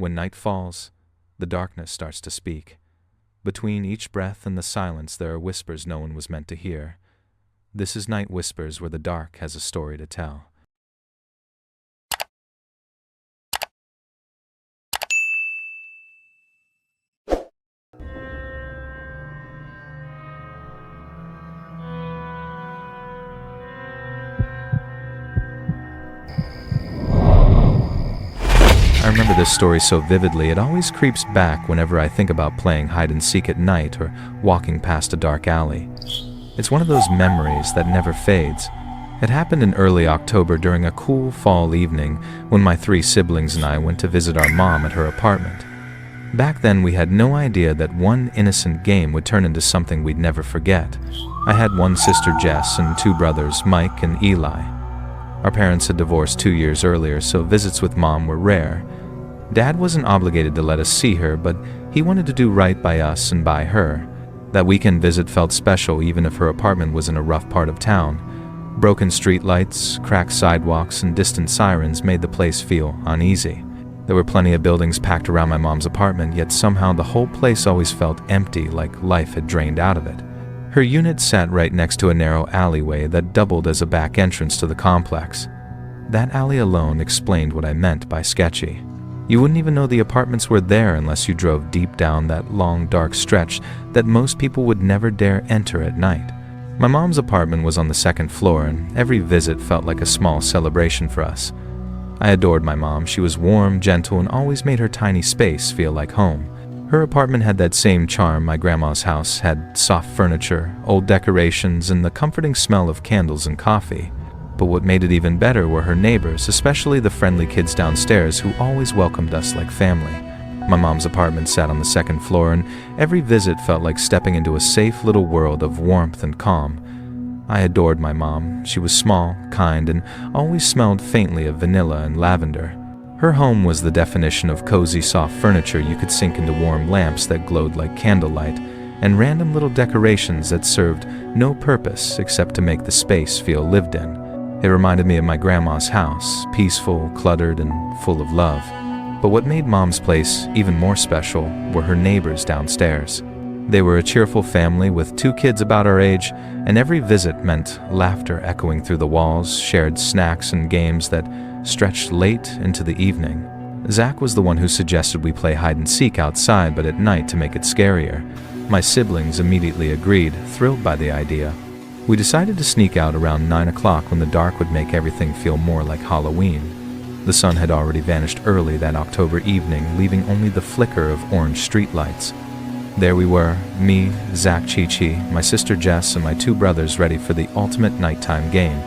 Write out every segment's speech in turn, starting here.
When night falls, the darkness starts to speak. Between each breath and the silence there are whispers no one was meant to hear. This is Night Whispers, where the dark has a story to tell. I remember this story so vividly, it always creeps back whenever I think about playing hide-and-seek at night or walking past a dark alley. It's one of those memories that never fades. It happened in early October during a cool fall evening when my 3 siblings and I went to visit our mom at her apartment. Back then we had no idea that one innocent game would turn into something we'd never forget. I had one sister, Jess, and 2 brothers, Mike and Eli. Our parents had divorced 2 years earlier, so visits with Mom were rare. Dad wasn't obligated to let us see her, but he wanted to do right by us and by her. That weekend visit felt special even if her apartment was in a rough part of town. Broken streetlights, cracked sidewalks, and distant sirens made the place feel uneasy. There were plenty of buildings packed around my mom's apartment, yet somehow the whole place always felt empty, like life had drained out of it. Her unit sat right next to a narrow alleyway that doubled as a back entrance to the complex. That alley alone explained what I meant by sketchy. You wouldn't even know the apartments were there unless you drove deep down that long, dark stretch that most people would never dare enter at night. My mom's apartment was on the 2nd floor, and every visit felt like a small celebration for us. I adored my mom. She was warm, gentle, and always made her tiny space feel like home. Her apartment had that same charm my grandma's house had: soft furniture, old decorations, and the comforting smell of candles and coffee. But what made it even better were her neighbors, especially the friendly kids downstairs who always welcomed us like family. My mom's apartment sat on the 2nd floor, and every visit felt like stepping into a safe little world of warmth and calm. I adored my mom. She was small, kind, and always smelled faintly of vanilla and lavender. Her home was the definition of cozy, soft furniture you could sink into, warm lamps that glowed like candlelight, and random little decorations that served no purpose except to make the space feel lived in. It reminded me of my grandma's house, peaceful, cluttered, and full of love. But what made Mom's place even more special were her neighbors downstairs. They were a cheerful family with 2 kids about our age, and every visit meant laughter echoing through the walls, shared snacks and games that stretched late into the evening. Zach was the one who suggested we play hide-and-seek outside, but at night to make it scarier. My siblings immediately agreed, thrilled by the idea. We decided to sneak out around 9 o'clock when the dark would make everything feel more like Halloween. The sun had already vanished early that October evening, leaving only the flicker of orange streetlights. There we were, me, Zach, Chi-Chi, my sister Jess, and my 2 brothers ready for the ultimate nighttime game.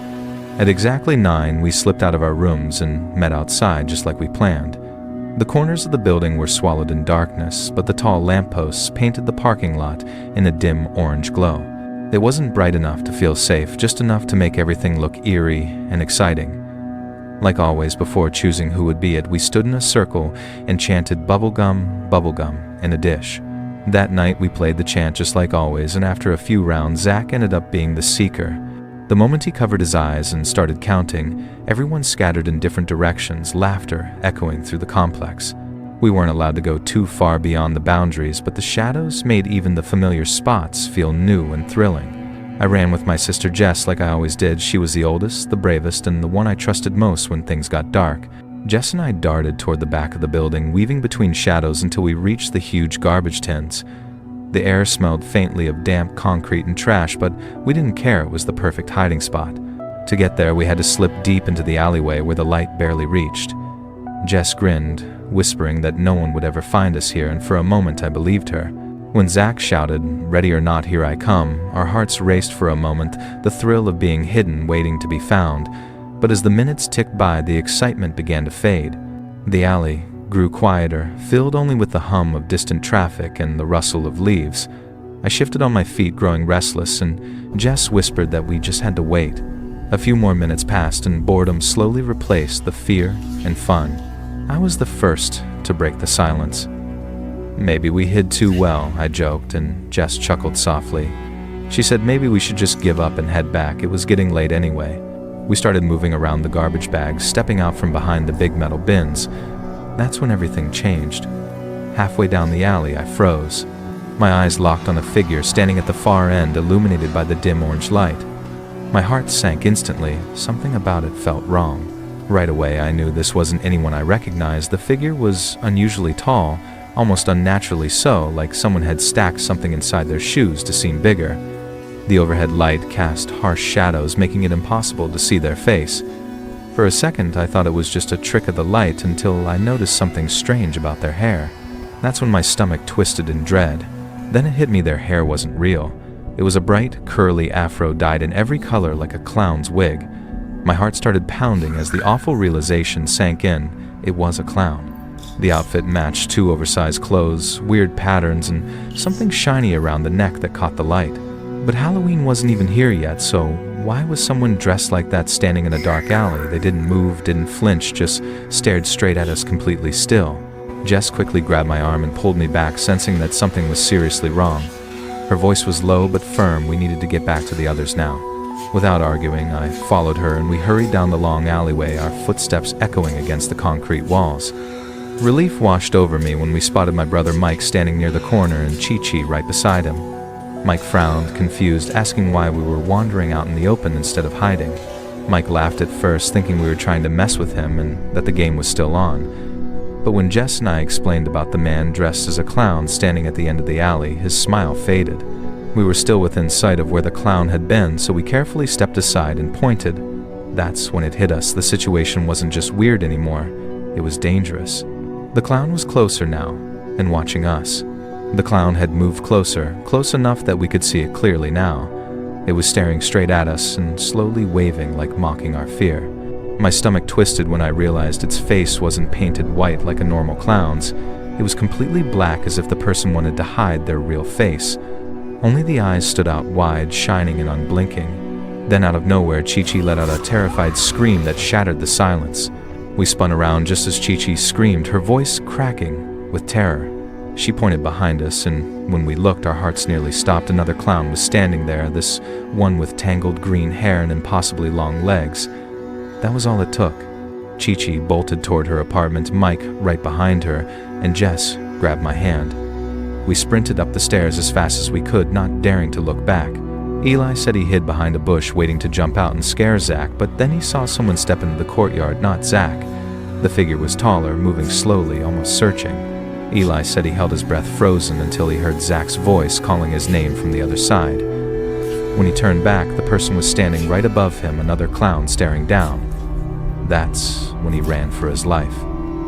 At exactly 9, we slipped out of our rooms and met outside just like we planned. The corners of the building were swallowed in darkness, but the tall lampposts painted the parking lot in a dim orange glow. It wasn't bright enough to feel safe, just enough to make everything look eerie and exciting. Like always, before choosing who would be it, we stood in a circle and chanted "bubblegum, bubblegum" in a dish. That night we played the chant just like always, and after a few rounds, Zach ended up being the seeker. The moment he covered his eyes and started counting, everyone scattered in different directions, laughter echoing through the complex. We weren't allowed to go too far beyond the boundaries, but the shadows made even the familiar spots feel new and thrilling. I ran with my sister Jess like I always did. She was the oldest, the bravest, and the one I trusted most when things got dark. Jess and I darted toward the back of the building, weaving between shadows until we reached the huge garbage tins. The air smelled faintly of damp concrete and trash, but we didn't care. It was the perfect hiding spot. To get there, we had to slip deep into the alleyway where the light barely reached. Jess grinned, whispering that no one would ever find us here, and for a moment I believed her. When Zach shouted, "Ready or not, here I come," our hearts raced for a moment, the thrill of being hidden, waiting to be found. But as the minutes ticked by, the excitement began to fade. The alley grew quieter, filled only with the hum of distant traffic and the rustle of leaves. I shifted on my feet, growing restless, and Jess whispered that we just had to wait. A few more minutes passed, and boredom slowly replaced the fear and fun. I was the first to break the silence. "Maybe we hid too well," I joked, and Jess chuckled softly. She said maybe we should just give up and head back. It was getting late anyway. We started moving around the garbage bags, stepping out from behind the big metal bins. That's when everything changed. Halfway down the alley, I froze. My eyes locked on a figure standing at the far end, illuminated by the dim orange light. My heart sank instantly. Something about it felt wrong. Right away, I knew this wasn't anyone I recognized. The figure was unusually tall, almost unnaturally so, like someone had stacked something inside their shoes to seem bigger. The overhead light cast harsh shadows, making it impossible to see their face. For a second, I thought it was just a trick of the light until I noticed something strange about their hair. That's when my stomach twisted in dread. Then it hit me their hair wasn't real. It was a bright, curly afro dyed in every color like a clown's wig. My heart started pounding as the awful realization sank in. It was a clown. The outfit matched two oversized clothes, weird patterns, and something shiny around the neck that caught the light. But Halloween wasn't even here yet, so why was someone dressed like that standing in a dark alley? They didn't move, didn't flinch, just stared straight at us completely still. Jess quickly grabbed my arm and pulled me back, sensing that something was seriously wrong. Her voice was low but firm. We needed to get back to the others now. Without arguing, I followed her and we hurried down the long alleyway, our footsteps echoing against the concrete walls. Relief washed over me when we spotted my brother Mike standing near the corner and Chi-Chi right beside him. Mike frowned, confused, asking why we were wandering out in the open instead of hiding. Mike laughed at first, thinking we were trying to mess with him and that the game was still on. But when Jess and I explained about the man dressed as a clown standing at the end of the alley, his smile faded. We were still within sight of where the clown had been, so we carefully stepped aside and pointed. That's when it hit us. The situation wasn't just weird anymore. It was dangerous. The clown was closer now, and watching us. The clown had moved closer, close enough that we could see it clearly now. It was staring straight at us and slowly waving like mocking our fear. My stomach twisted when I realized its face wasn't painted white like a normal clown's. It was completely black, as if the person wanted to hide their real face. Only the eyes stood out wide, shining and unblinking. Then out of nowhere, Chi-Chi let out a terrified scream that shattered the silence. We spun around just as Chi-Chi screamed, her voice cracking with terror. She pointed behind us, and when we looked, our hearts nearly stopped. Another clown was standing there, this one with tangled green hair and impossibly long legs. That was all it took. Chi-Chi bolted toward her apartment, Mike right behind her, and Jess grabbed my hand. We sprinted up the stairs as fast as we could, not daring to look back. Eli said he hid behind a bush waiting to jump out and scare Zach, but then he saw someone step into the courtyard, not Zach. The figure was taller, moving slowly, almost searching. Eli said he held his breath frozen until he heard Zach's voice calling his name from the other side. When he turned back, the person was standing right above him, another clown staring down. That's when he ran for his life.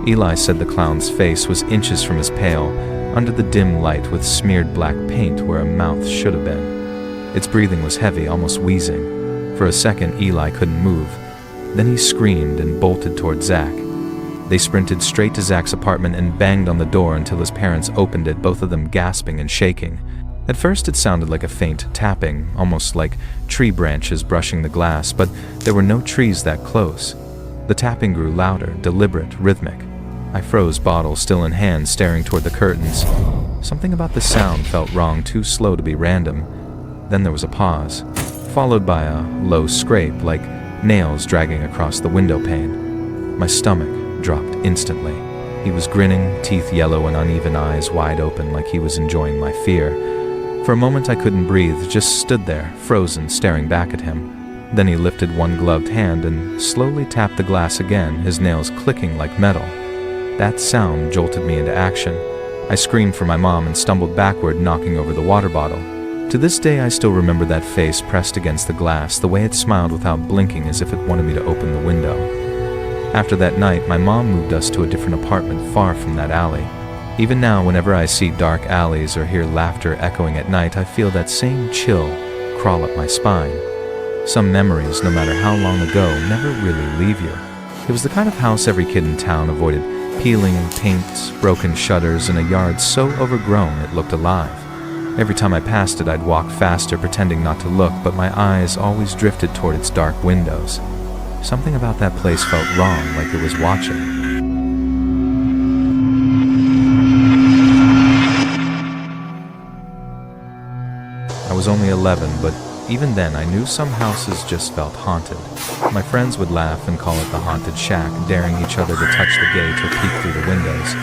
Eli said the clown's face was inches from his pail, under the dim light with smeared black paint where a mouth should have been. Its breathing was heavy, almost wheezing. For a second, Eli couldn't move. Then he screamed and bolted toward Zach. They sprinted straight to Zach's apartment and banged on the door until his parents opened it, both of them gasping and shaking. At first it sounded like a faint tapping, almost like tree branches brushing the glass, but there were no trees that close. The tapping grew louder, deliberate, rhythmic. I froze, bottle still in hand, staring toward the curtains. Something about the sound felt wrong, too slow to be random. Then there was a pause, followed by a low scrape, like nails dragging across the window pane. My stomach dropped instantly. He was grinning, teeth yellow and uneven eyes wide open like he was enjoying my fear. For a moment I couldn't breathe, just stood there, frozen, staring back at him. Then he lifted one gloved hand and slowly tapped the glass again, his nails clicking like metal. That sound jolted me into action. I screamed for my mom and stumbled backward, knocking over the water bottle. To this day I still remember that face pressed against the glass, the way it smiled without blinking as if it wanted me to open the window. After that night, my mom moved us to a different apartment far from that alley. Even now, whenever I see dark alleys or hear laughter echoing at night, I feel that same chill crawl up my spine. Some memories, no matter how long ago, never really leave you. It was the kind of house every kid in town avoided: peeling paint, broken shutters, and a yard so overgrown it looked alive. Every time I passed it, I'd walk faster, pretending not to look, but my eyes always drifted toward its dark windows. Something about that place felt wrong, like it was watching. I was only 11, but Even then, I knew some houses just felt haunted. My friends would laugh and call it the haunted shack, daring each other to touch the gate or peek through the windows.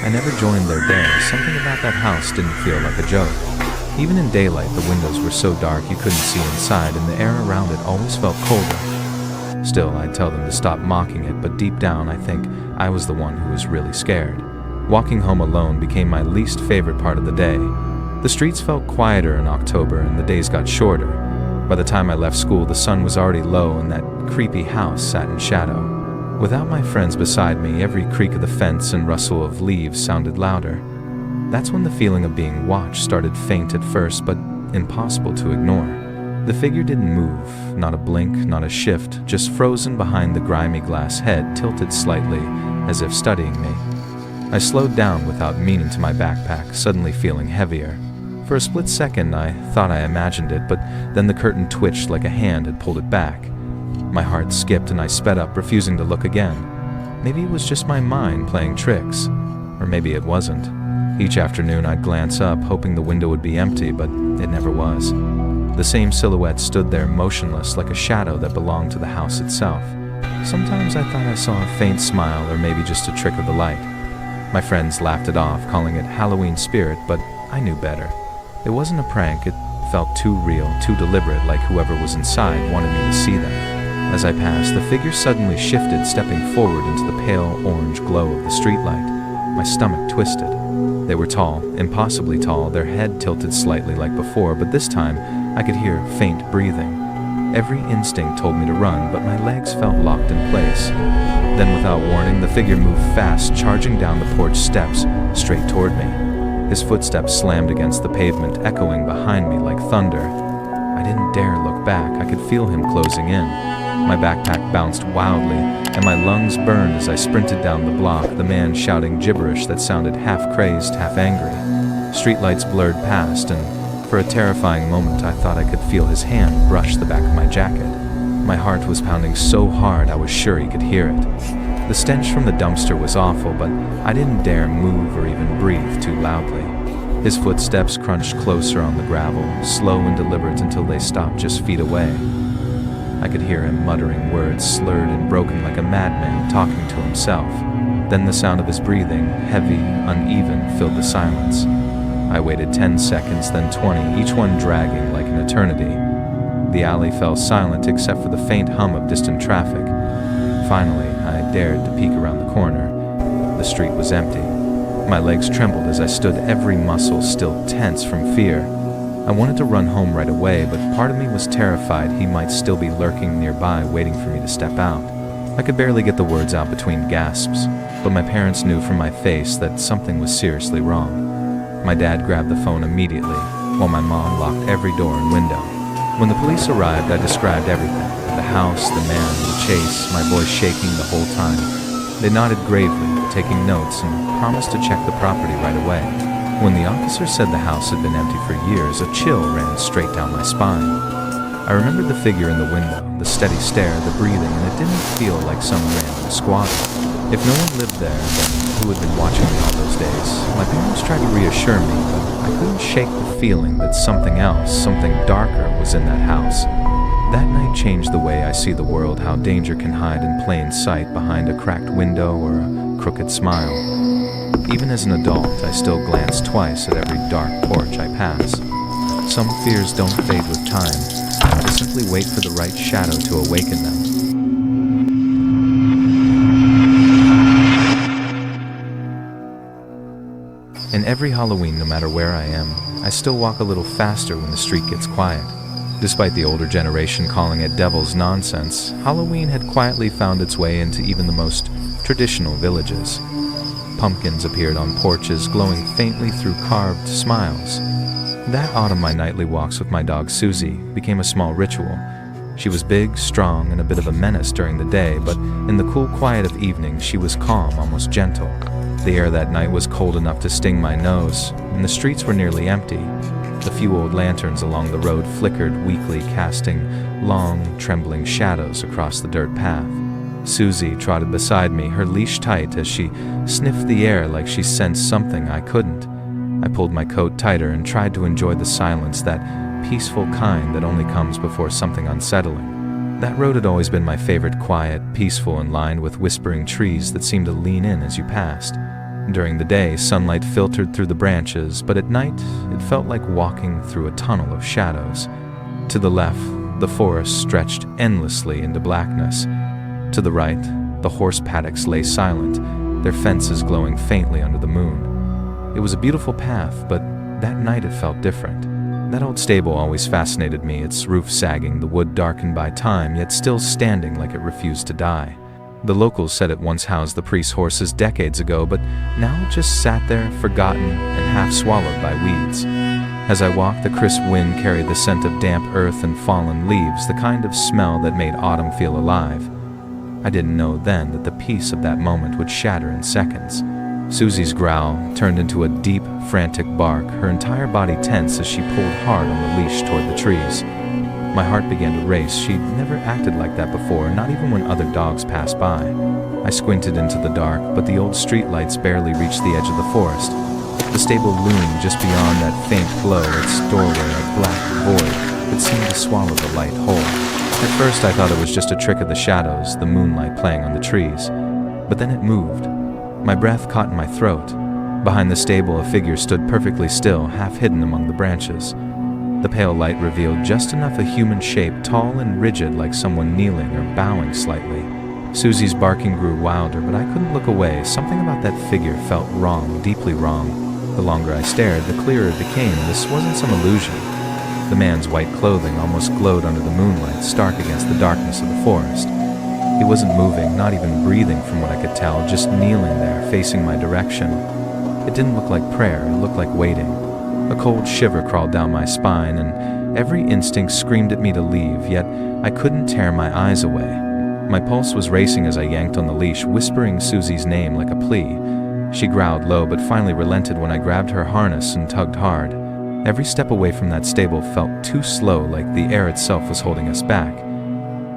I never joined their dare. Something about that house didn't feel like a joke. Even in daylight, the windows were so dark you couldn't see inside, and the air around it always felt colder. Still, I'd tell them to stop mocking it, but deep down, I think I was the one who was really scared. Walking home alone became my least favorite part of the day. The streets felt quieter in October, and the days got shorter. By the time I left school, the sun was already low, and that creepy house sat in shadow. Without my friends beside me, every creak of the fence and rustle of leaves sounded louder. That's when the feeling of being watched started, faint at first, but impossible to ignore. The figure didn't move, not a blink, not a shift, just frozen behind the grimy glass head, tilted slightly, as if studying me. I slowed down without meaning to my backpack, suddenly feeling heavier. For a split second, I thought I imagined it, but then the curtain twitched like a hand had pulled it back. My heart skipped and I sped up, refusing to look again. Maybe it was just my mind playing tricks, or maybe it wasn't. Each afternoon I'd glance up, hoping the window would be empty, but it never was. The same silhouette stood there, motionless, like a shadow that belonged to the house itself. Sometimes I thought I saw a faint smile, or maybe just a trick of the light. My friends laughed it off, calling it Halloween spirit, but I knew better. It wasn't a prank, it felt too real, too deliberate, like whoever was inside wanted me to see them. As I passed, the figure suddenly shifted, stepping forward into the pale orange glow of the streetlight. My stomach twisted. They were tall, impossibly tall, their head tilted slightly like before, but this time I could hear faint breathing. Every instinct told me to run, but my legs felt locked in place. Then, without warning, the figure moved fast, charging down the porch steps, straight toward me. His footsteps slammed against the pavement, echoing behind me like thunder. I didn't dare look back. I could feel him closing in. My backpack bounced wildly, and my lungs burned as I sprinted down the block, the man shouting gibberish that sounded half crazed, half angry. Streetlights blurred past, and for a terrifying moment I thought I could feel his hand brush the back of my jacket. My heart was pounding so hard I was sure he could hear it. The stench from the dumpster was awful, but I didn't dare move or even breathe too loudly. His footsteps crunched closer on the gravel, slow and deliberate until they stopped just feet away. I could hear him muttering words slurred and broken like a madman talking to himself. Then the sound of his breathing, heavy, uneven, filled the silence. I waited 10 seconds, then 20, each one dragging like an eternity. The alley fell silent except for the faint hum of distant traffic. Finally, I dared to peek around the corner. The street was empty. My legs trembled as I stood, every muscle still tense from fear. I wanted to run home right away, but part of me was terrified he might still be lurking nearby, waiting for me to step out. I could barely get the words out between gasps, but my parents knew from my face that something was seriously wrong. My dad grabbed the phone immediately, while my mom locked every door and window. When the police arrived, I described everything. The house, the man, the chase, my voice shaking the whole time. They nodded gravely, taking notes, and promised to check the property right away. When the officer said the house had been empty for years, a chill ran straight down my spine. I remembered the figure in the window, the steady stare, the breathing, and it didn't feel like some random squatter. If no one lived there, then who had been watching me all those days? My parents tried to reassure me, but I couldn't shake the feeling that something else, something darker, was in that house. That night changed the way I see the world, how danger can hide in plain sight behind a cracked window or a crooked smile. Even as an adult, I still glance twice at every dark porch I pass. Some fears don't fade with time. They simply wait for the right shadow to awaken them. And every Halloween, no matter where I am, I still walk a little faster when the street gets quiet. Despite the older generation calling it devil's nonsense, Halloween had quietly found its way into even the most traditional villages. Pumpkins appeared on porches, glowing faintly through carved smiles. That autumn, my nightly walks with my dog Susie became a small ritual. She was big, strong, and a bit of a menace during the day, but in the cool quiet of evening, she was calm, almost gentle. The air that night was cold enough to sting my nose, and the streets were nearly empty. The few old lanterns along the road flickered weakly, casting long, trembling shadows across the dirt path. Susie trotted beside me, her leash tight, as she sniffed the air like she sensed something I couldn't. I pulled my coat tighter and tried to enjoy the silence that peaceful kind that only comes before something unsettling. That road had always been my favorite, quiet, peaceful, and lined with whispering trees that seemed to lean in as you passed. During the day, sunlight filtered through the branches, but at night, it felt like walking through a tunnel of shadows. To the left, the forest stretched endlessly into blackness. To the right, the horse paddocks lay silent, their fences glowing faintly under the moon. It was a beautiful path, but that night it felt different. That old stable always fascinated me, its roof sagging, the wood darkened by time, yet still standing like it refused to die. The locals said it once housed the priest's horses decades ago, but now it just sat there, forgotten and half swallowed by weeds. As I walked, the crisp wind carried the scent of damp earth and fallen leaves, the kind of smell that made autumn feel alive. I didn't know then that the peace of that moment would shatter in seconds. Susie's growl turned into a deep, frantic bark, her entire body tense as she pulled hard on the leash toward the trees. My heart began to race. She'd never acted like that before, not even when other dogs passed by. I squinted into the dark, but the old streetlights barely reached the edge of the forest. The stable loomed just beyond that faint glow, its doorway a black void that seemed to swallow the light whole. At first I thought it was just a trick of the shadows, the moonlight playing on the trees. But then it moved. My breath caught in my throat. Behind the stable, a figure stood perfectly still, half hidden among the branches. The pale light revealed just enough a human shape, tall and rigid like someone kneeling or bowing slightly. Susie's barking grew wilder, but I couldn't look away. Something about that figure felt wrong, deeply wrong. The longer I stared, the clearer it became. This wasn't some illusion. The man's white clothing almost glowed under the moonlight, stark against the darkness of the forest. He wasn't moving, not even breathing from what I could tell, just kneeling there, facing my direction. It didn't look like prayer, it looked like waiting. A cold shiver crawled down my spine, and every instinct screamed at me to leave, yet I couldn't tear my eyes away. My pulse was racing as I yanked on the leash, whispering Susie's name like a plea. She growled low, but finally relented when I grabbed her harness and tugged hard. Every step away from that stable felt too slow, like the air itself was holding us back.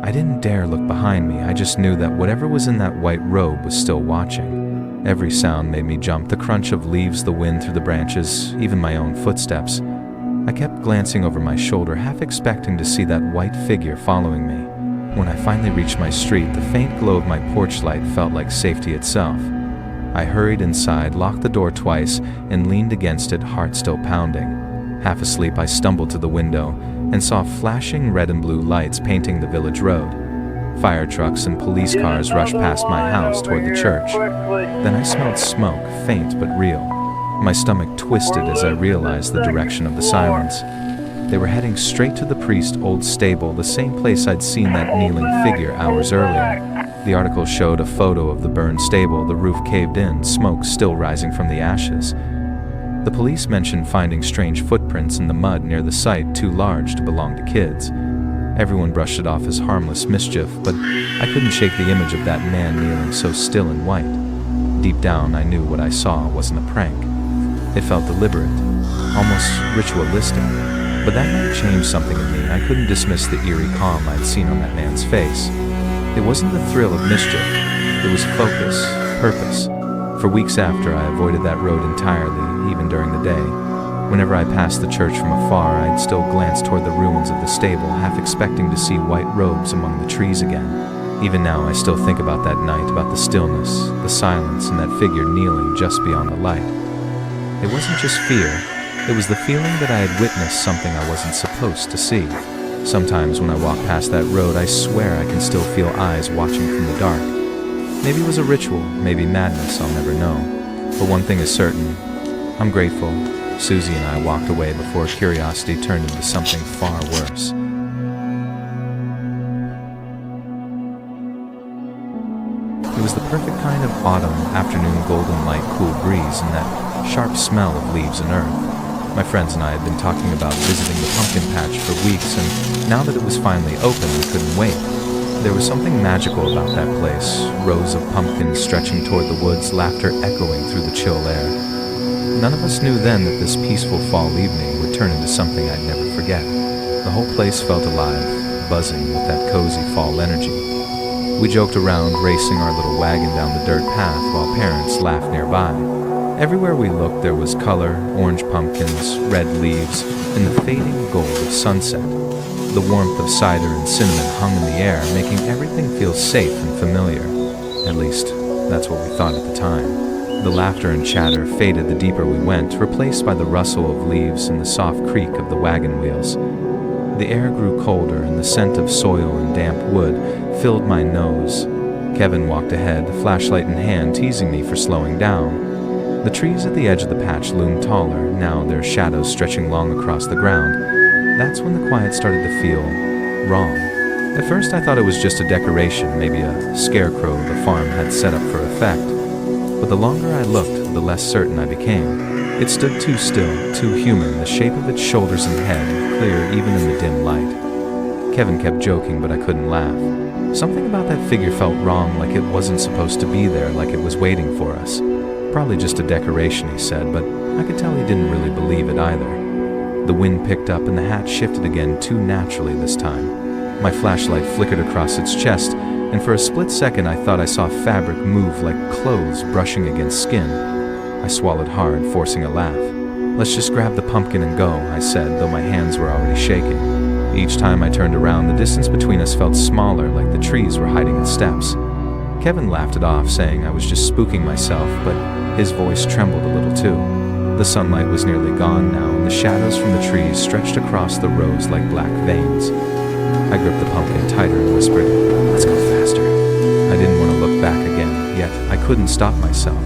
I didn't dare look behind me. I just knew that whatever was in that white robe was still watching. Every sound made me jump, the crunch of leaves, the wind through the branches, even my own footsteps. I kept glancing over my shoulder, half expecting to see that white figure following me. When I finally reached my street, the faint glow of my porch light felt like safety itself. I hurried inside, locked the door twice, and leaned against it, heart still pounding. Half asleep, I stumbled to the window and saw flashing red and blue lights painting the village road. Fire trucks and police cars rushed past my house toward the church. Then I smelled smoke, faint but real. My stomach twisted as I realized the direction of the sirens. They were heading straight to the priest's old stable, the same place I'd seen that kneeling figure hours earlier. The article showed a photo of the burned stable, the roof caved in, smoke still rising from the ashes. The police mentioned finding strange footprints in the mud near the site, too large to belong to kids. Everyone brushed it off as harmless mischief, but I couldn't shake the image of that man kneeling so still and white. Deep down, I knew what I saw wasn't a prank. It felt deliberate, almost ritualistic. But that might change something in me. I couldn't dismiss the eerie calm I'd seen on that man's face. It wasn't the thrill of mischief. It was focus, purpose. For weeks after, I avoided that road entirely, even during the day. Whenever I passed the church from afar, I'd still glance toward the ruins of the stable, half expecting to see white robes among the trees again. Even now, I still think about that night, about the stillness, the silence, and that figure kneeling just beyond the light. It wasn't just fear. It was the feeling that I had witnessed something I wasn't supposed to see. Sometimes when I walk past that road, I swear I can still feel eyes watching from the dark. Maybe it was a ritual, maybe madness, I'll never know. But one thing is certain, I'm grateful. Susie and I walked away before curiosity turned into something far worse. It was the perfect kind of autumn afternoon golden light, cool breeze, and that sharp smell of leaves and earth. My friends and I had been talking about visiting the pumpkin patch for weeks, and now that it was finally open, we couldn't wait. There was something magical about that place, rows of pumpkins stretching toward the woods, laughter echoing through the chill air. None of us knew then that this peaceful fall evening would turn into something I'd never forget. The whole place felt alive, buzzing with that cozy fall energy. We joked around, racing our little wagon down the dirt path while parents laughed nearby. Everywhere we looked there was color, orange pumpkins, red leaves, and the fading gold of sunset. The warmth of cider and cinnamon hung in the air, making everything feel safe and familiar. At least, that's what we thought at the time. The laughter and chatter faded the deeper we went, replaced by the rustle of leaves and the soft creak of the wagon wheels. The air grew colder, and the scent of soil and damp wood filled my nose. Kevin walked ahead, flashlight in hand, teasing me for slowing down. The trees at the edge of the patch loomed taller, now their shadows stretching long across the ground. That's when the quiet started to feel wrong. At first I thought it was just a decoration, maybe a scarecrow the farm had set up for effect. But the longer I looked, the less certain I became. It stood too still, too human, the shape of its shoulders and head, clear even in the dim light. Kevin kept joking, but I couldn't laugh. Something about that figure felt wrong, like it wasn't supposed to be there, like it was waiting for us. Probably just a decoration, he said, but I could tell he didn't really believe it either. The wind picked up and the hat shifted again too naturally this time. My flashlight flickered across its chest, and for a split second I thought I saw fabric move like clothes brushing against skin. I swallowed hard, forcing a laugh. "Let's just grab the pumpkin and go," I said, though my hands were already shaking. Each time I turned around, the distance between us felt smaller, like the trees were hiding its steps. Kevin laughed it off, saying I was just spooking myself, but his voice trembled a little too. The sunlight was nearly gone now, and the shadows from the trees stretched across the rows like black veins. I gripped the pumpkin tighter and whispered, "Let's go faster." I didn't want to look back again, yet I couldn't stop myself.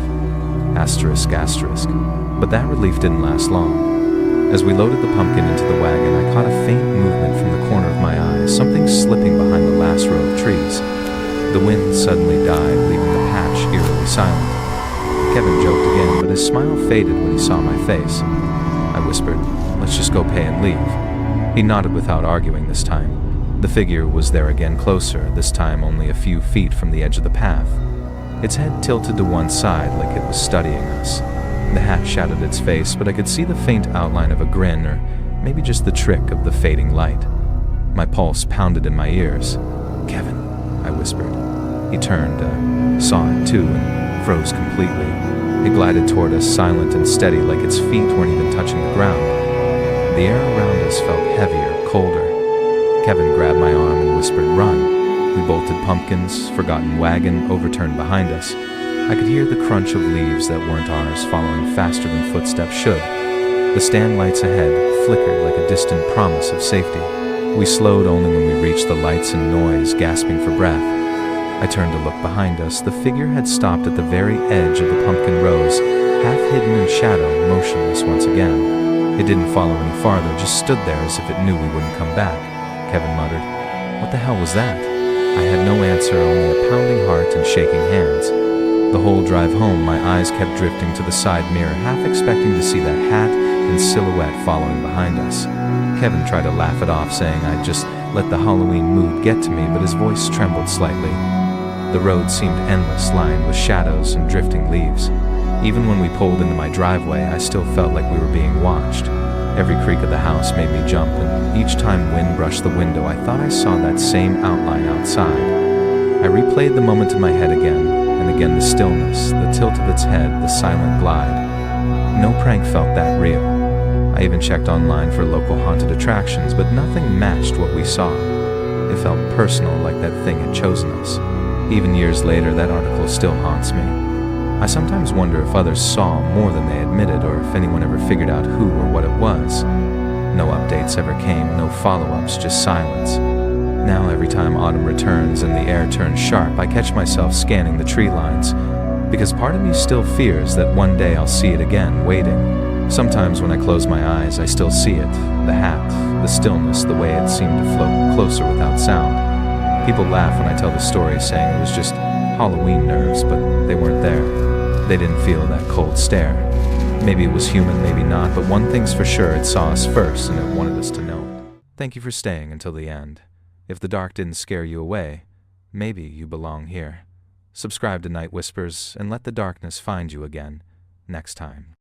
Asterisk, asterisk. But that relief didn't last long. As we loaded the pumpkin into the wagon, I caught a faint movement from the corner of my eye, something slipping behind the last row of trees. The wind suddenly died, leaving the patch eerily silent. Kevin joked again, but his smile faded when he saw my face. I whispered, "Let's just go pay and leave." He nodded without arguing this time. The figure was there again, closer, this time only a few feet from the edge of the path. Its head tilted to one side like it was studying us. The hat shadowed its face, but I could see the faint outline of a grin, or maybe just the trick of the fading light. My pulse pounded in my ears. "Kevin," I whispered. He turned, saw it too, and froze completely. It glided toward us, silent and steady, like its feet weren't even touching the ground. The air around us felt heavier, colder. Kevin grabbed my arm and whispered, "Run." We bolted pumpkins, forgotten wagon, overturned behind us. I could hear the crunch of leaves that weren't ours following faster than footsteps should. The stand lights ahead flickered like a distant promise of safety. We slowed only when we reached the lights and noise, gasping for breath. I turned to look behind us. The figure had stopped at the very edge of the pumpkin rows, half hidden in shadow, motionless once again. It didn't follow any farther, just stood there as if it knew we wouldn't come back. Kevin muttered, "What the hell was that?" I had no answer, only a pounding heart and shaking hands. The whole drive home, my eyes kept drifting to the side mirror, half expecting to see that hat and silhouette following behind us. Kevin tried to laugh it off, saying I'd just let the Halloween mood get to me, but his voice trembled slightly. The road seemed endless, lined with shadows and drifting leaves. Even when we pulled into my driveway, I still felt like we were being watched. Every creak of the house made me jump, and each time wind brushed the window, I thought I saw that same outline outside. I replayed the moment in my head again, and again the stillness, the tilt of its head, the silent glide. No prank felt that real. I even checked online for local haunted attractions, but nothing matched what we saw. It felt personal, like that thing had chosen us. Even years later, that article still haunts me. I sometimes wonder if others saw more than they admitted, or if anyone ever figured out who or what it was. No updates ever came, no follow-ups, just silence. Now every time autumn returns and the air turns sharp, I catch myself scanning the tree lines, because part of me still fears that one day I'll see it again, waiting. Sometimes when I close my eyes, I still see it, the hat, the stillness, the way it seemed to float closer without sound. People laugh when I tell the story, saying it was just Halloween nerves, but they weren't there. They didn't feel that cold stare. Maybe it was human, maybe not, but one thing's for sure, it saw us first and it wanted us to know it. Thank you for staying until the end. If the dark didn't scare you away, maybe you belong here. Subscribe to Night Whispers and let the darkness find you again next time.